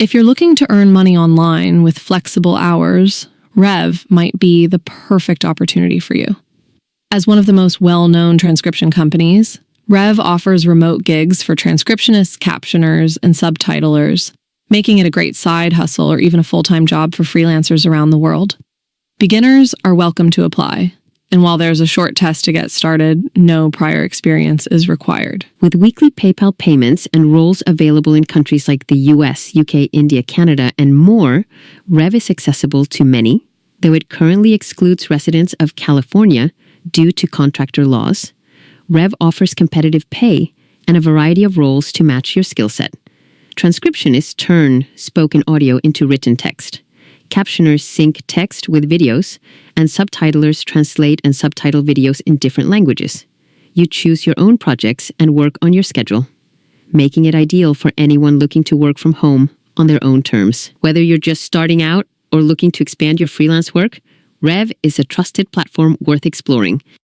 If you're looking to earn money online with flexible hours, Rev might be the perfect opportunity for you. As one of the most well-known transcription companies, Rev offers remote gigs for transcriptionists, captioners, and subtitlers, making it a great side hustle or even a full-time job for freelancers around the world. Beginners are welcome to apply, and while there's a short test to get started, no prior experience is required. With weekly PayPal payments and roles available in countries like the US, UK, India, Canada, and more, Rev is accessible to many, though it currently excludes residents of California due to contractor laws. Rev offers competitive pay and a variety of roles to match your skill set. Transcriptionists turn spoken audio into written text. Captioners sync text with videos, and subtitlers translate and subtitle videos in different languages. You choose your own projects and work on your schedule, making it ideal for anyone looking to work from home on their own terms. Whether you're just starting out or looking to expand your freelance work, Rev is a trusted platform worth exploring.